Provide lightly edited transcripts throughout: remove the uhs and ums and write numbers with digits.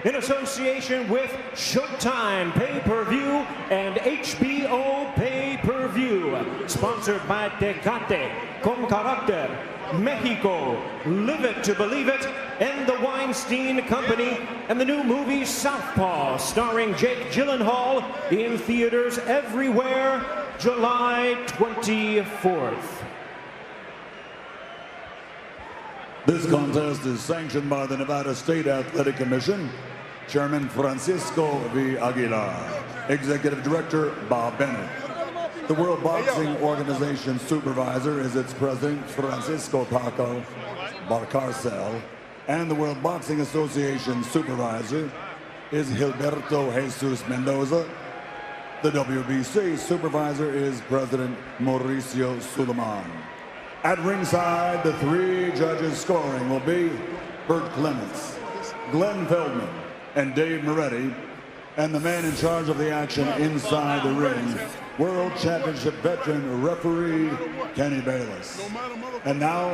in association with Showtime Pay-Per-View and HBO Pay-Per-View. Sponsored by Tecate, Con Carácter, Mexico, Live It to Believe It, and the Weinstein Company, and the new movie Southpaw, starring Jake Gyllenhaal, in theaters everywhere, July 24th. This contest is sanctioned by the Nevada State Athletic Commission. Chairman Francisco V. Aguilar. Executive Director Bob Bennett. The World Boxing Organization Supervisor is its President Francisco Paco Barcarcel. And the World Boxing Association Supervisor is Gilberto Jesus Mendoza. The WBC Supervisor is President Mauricio Suleiman. At ringside, the three judges scoring will be Bert Clements, Glenn Feldman, and Dave Moretti, and the man in charge of the action inside the ring, World Championship veteran referee Kenny Bayless. And now,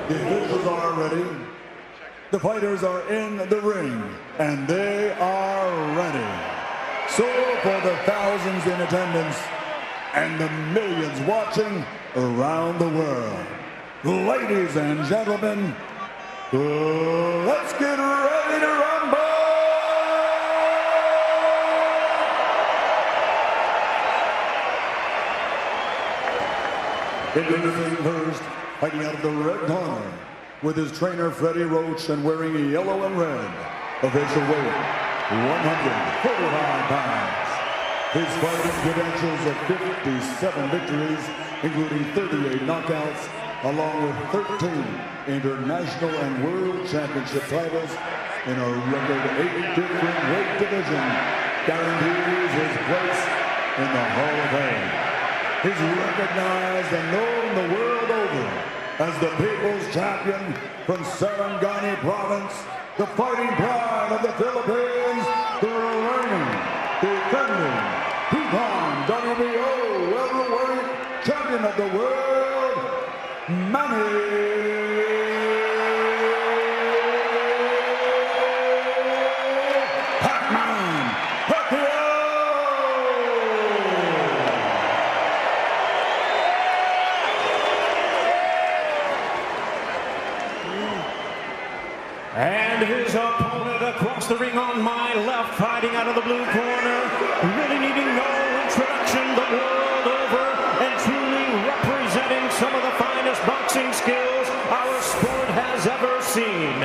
the officials are ready, the fighters are in the ring, and they are ready. So for the thousands in attendance and the millions watching around the world, ladies and gentlemen, let's get ready to rumble! Introducing first, fighting out of the red corner, with his trainer Freddie Roach and wearing yellow and red, official weight 145 pounds. His fighting credentials of 57 victories, including 38 knockouts, along with 13 international and world championship titles in a record 8 different weight divisions, guarantees his place in the Hall of Fame. He's recognized and known the world over as the People's Champion from Sarangani Province, the fighting pride of the Philippines, the reigning, defending, two-time WBO welterweight champion of the world, Manny Pacquiao. And his opponent across the ring on my left, fighting out of the blue corner, really needing no introduction the world over, and truly representing some of the finest boxing skills our sport has ever seen.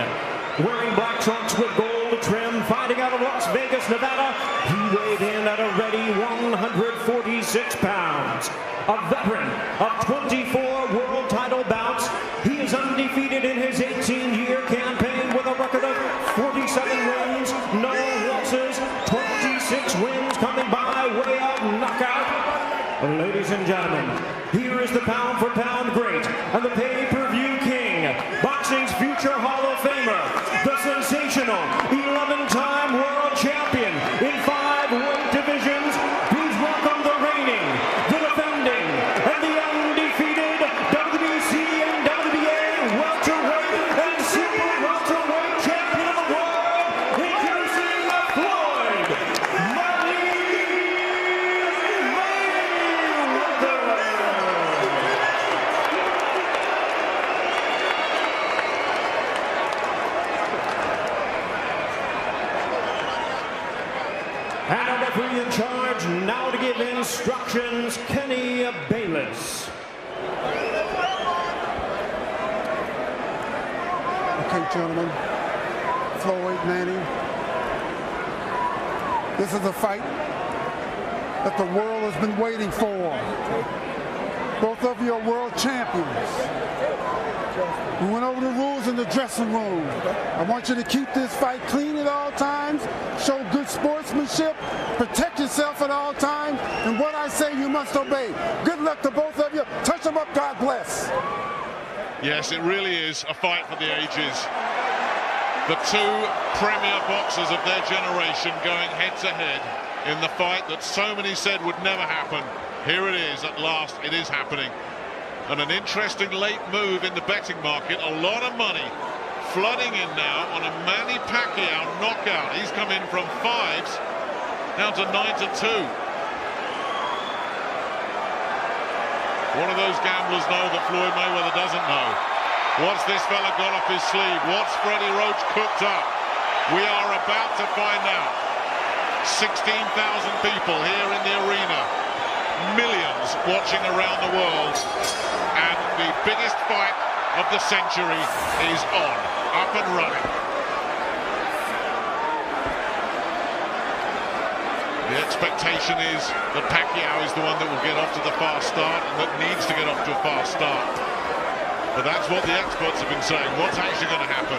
Wearing black trunks with gold trim, fighting out of Las Vegas, Nevada, he weighed in at a ready 146 pounds. A veteran of 24 world title bouts, he is undefeated in his 18-year campaign with a record of 47 wins, no losses, 26 wins coming by way of knockout. Ladies and gentlemen, here is the pound-for-pound great and the pay-per-view king, boxing's future Hall of Famer, the sensational 11-time world champion in 5 weight divisions. Please welcome the reigning, the defending, and the undefeated WBC and WBA welterweight and super welterweight champion of the world, introducing Floyd Mayweather. And a referee in charge now to give instructions, Kenny Bayless. Okay, gentlemen, Floyd, Manny, this is a fight that the world has been waiting for. Both of you are world champions. We went over the rules in the dressing room. I want you to keep this fight clean at all times, show good sportsmanship, protect yourself at all times, and what I say you must obey. Good luck to both of you. Touch them up, God bless. Yes, it really is a fight for the ages. The two premier boxers of their generation going head-to-head in the fight that so many said would never happen. Here it is, at last, it is happening. And an interesting late move in the betting market, a lot of money flooding in now on a Manny Pacquiao knockout. He's come in from 5s down to 9-2. One of those gamblers know that Floyd Mayweather doesn't know. What's this fella got up his sleeve? What's Freddie Roach cooked up? We are about to find out. 16,000 people here in the arena. Millions watching around the world. And the biggest fight of the century is on. Up and running. The expectation is that Pacquiao is the one that will get off to the fast start and that needs to get off to a fast start. But that's what the experts have been saying. What's actually going to happen?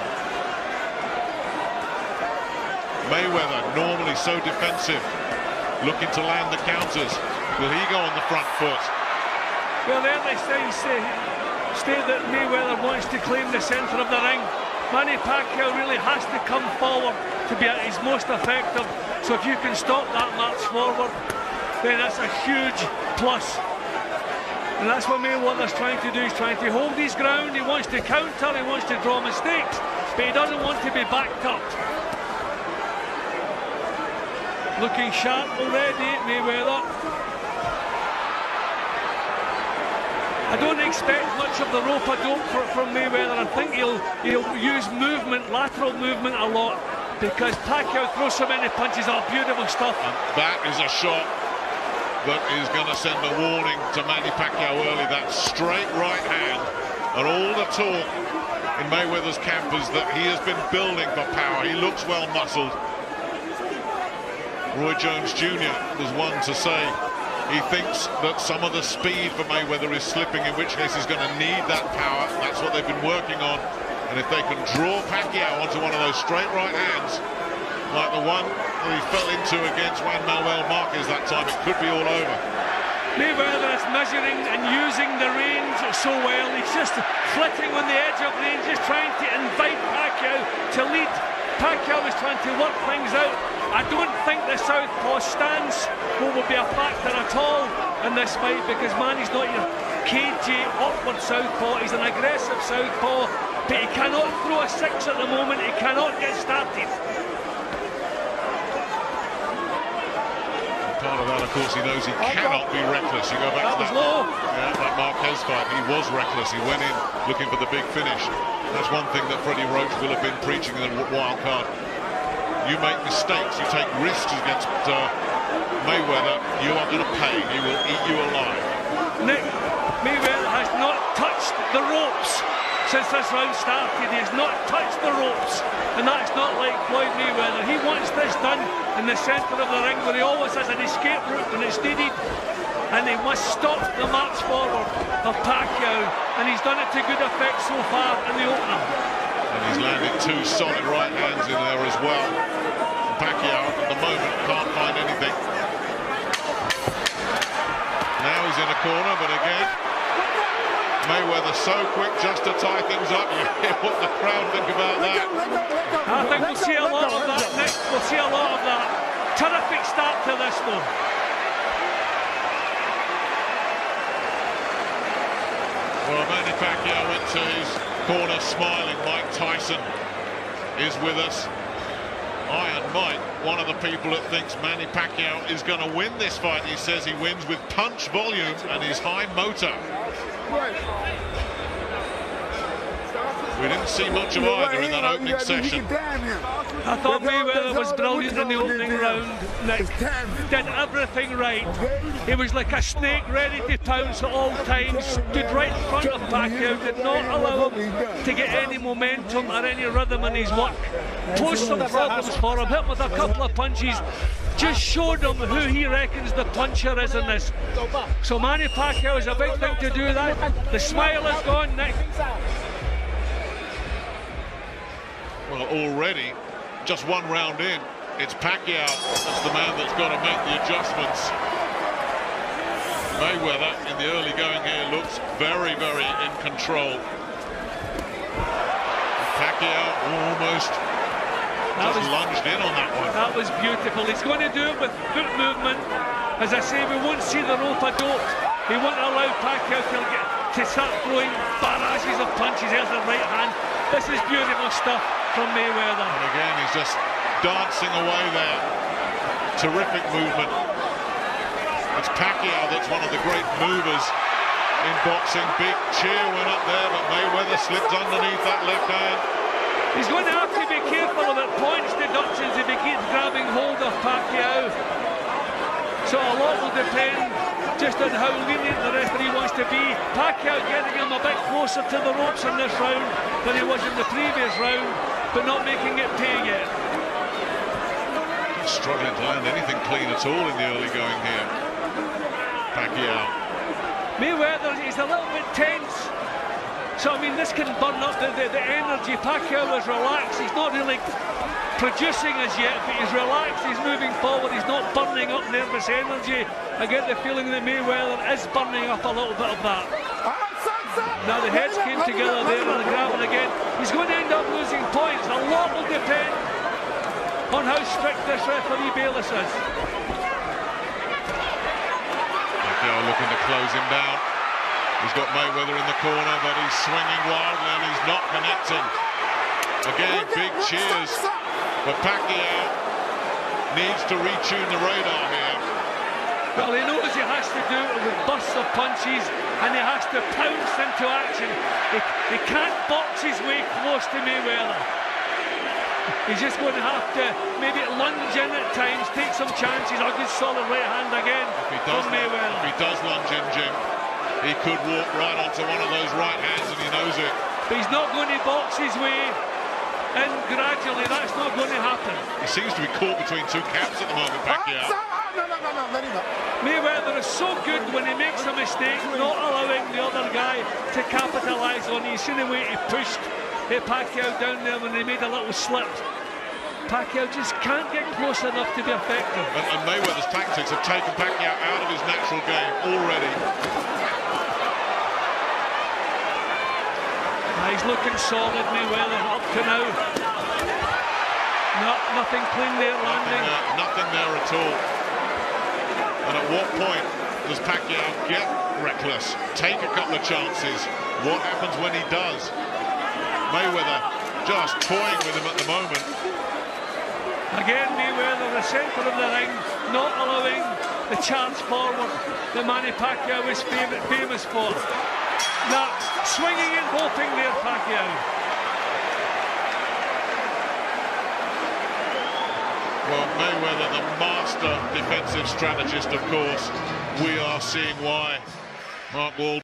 Mayweather, normally so defensive, looking to land the counters. Will he go on the front foot? Well, the early signs state that Mayweather wants to claim the centre of the ring. Manny Pacquiao really has to come forward to be at his most effective. So if you can stop that march forward, then that's a huge plus. And that's what Mayweather's trying to do. He's trying to hold his ground. He wants to counter, he wants to draw mistakes, but he doesn't want to be backed up. Looking sharp already, Mayweather. I don't expect much of the rope-a-dope from Mayweather. I think he'll use movement, lateral movement a lot, because Pacquiao throws so many punches. Oh, beautiful stuff. And that is a shot that is going to send a warning to Manny Pacquiao early. That straight right hand, and all the talk in Mayweather's camp is that he has been building for power. He looks well muscled. Roy Jones Jr. was one to say he thinks that some of the speed for Mayweather is slipping, in which case he's going to need that power. That's what they've been working on. And if they can draw Pacquiao onto one of those straight right hands, like the one that he fell into against Juan Manuel Marquez that time, it could be all over. Mayweather is measuring and using the range so well. He's just flitting on the edge of range, just trying to invite Pacquiao to lead. Pacquiao is trying to work things out. I don't think the southpaw stance will be a factor at all in this fight, because Manny's not your cagey, awkward southpaw. He's an aggressive southpaw, but he cannot throw a 6 at the moment. He cannot get started. Part of that, of course, he knows he cannot be reckless. You go back to that Marquez fight, he was reckless. He went in looking for the big finish. That's one thing that Freddie Roach will have been preaching in the wild card. You make mistakes, you take risks against Mayweather, you are going to pay. He will eat you alive. Nick, Mayweather has not touched the ropes since this round started. He has not touched the ropes, and that's not like Floyd Mayweather. He wants this done in the centre of the ring, where he always has an escape route when it's needed, and he must stop the march forward of Pacquiao, and he's done it to good effect so far in the opener. And he's landed 2 solid right hands in there as well. And Pacquiao at the moment can't find anything. Now he's in a corner, but again, Mayweather so quick just to tie things up. You hear what the crowd think about that. I think we'll see a lot of that, Nick. We'll see a lot of that. Terrific start to this one. Well, Manny Pacquiao went to his corner smiling. Mike Tyson is with us. Iron Mike, one of the people that thinks Manny Pacquiao is going to win this fight. He says he wins with punch volume and his high motor. We didn't see much of either in that opening session. I thought Mayweather was brilliant in the opening round. Nick did everything right. He was like a snake ready to pounce at all times. Stood right in front of Pacquiao, did not allow him to get any momentum or any rhythm in his work. Posed some problems for him, hit him with a couple of punches. Just showed him who he reckons the puncher is in this. So Manny Pacquiao is a big thing to do that. The smile is gone, Nick. Well, already, just 1 round in, it's Pacquiao that's the man that's got to make the adjustments. Mayweather, in the early going here, looks very, very in control. Pacquiao almost just lunged in on that one. That was beautiful. He's going to do it with foot movement. As I say, we won't see the rope-a-dope. He won't allow Pacquiao to start throwing barrages of punches. There's the right hand. This is beautiful stuff from Mayweather. And again, he's just dancing away there. Terrific movement. It's Pacquiao that's one of the great movers in boxing. Big cheer went up there, but Mayweather slipped underneath that left hand. He's going to have to be careful about points deductions if he keeps grabbing hold of Pacquiao. So a lot will depend just on how lenient the referee wants to be. Pacquiao getting him a bit closer to the ropes in this round than he was in the previous round, but not making it pay yet. He's struggling to land anything clean at all in the early going here. Pacquiao. Mayweather is a little bit tense. So, I mean, this can burn up the energy. Pacquiao is relaxed. He's not really producing as yet, but he's relaxed. He's moving forward. He's not burning up nervous energy. I get the feeling that Mayweather is burning up a little bit of that. Now the heads came together there and the grabbing again. He's going to end up losing points. A lot will depend on how strict this referee Bayless is. Pacquiao looking to close him down. He's got Mayweather in the corner, but he's swinging wildly and he's not connecting. Again, big cheers, but Pacquiao needs to retune the radar here. Well, he knows he has to do it with bursts of punches and he has to pounce into action. He can't box his way close to Mayweather. He's just going to have to maybe lunge in at times, take some chances. A good solid right hand again from Mayweather. If he does lunge in, Jim, he could walk right onto one of those right hands and he knows it. But he's not going to box his way in gradually. That's not going to happen. He seems to be caught between two camps at the moment, Pacquiao. No, let him up. Mayweather is so good when he makes a mistake, not allowing the other guy to capitalise on it. You've seen the way he pushed Pacquiao down there when he made a little slip. Pacquiao just can't get close enough to be effective. And Mayweather's tactics have taken Pacquiao out of his natural game already. He's looking solid, Mayweather, up to now. Nothing clean there landing. Nothing there at all. And at what point does Pacquiao get reckless, take a couple of chances? What happens when he does? Mayweather just toying with him at the moment. Again, Mayweather, the centre of the ring, not allowing the chance forward that Manny Pacquiao is famous for. Now, swinging and hoping there, Pacquiao. Well, Mayweather, the master defensive strategist, of course. We are seeing why. Mark Wald.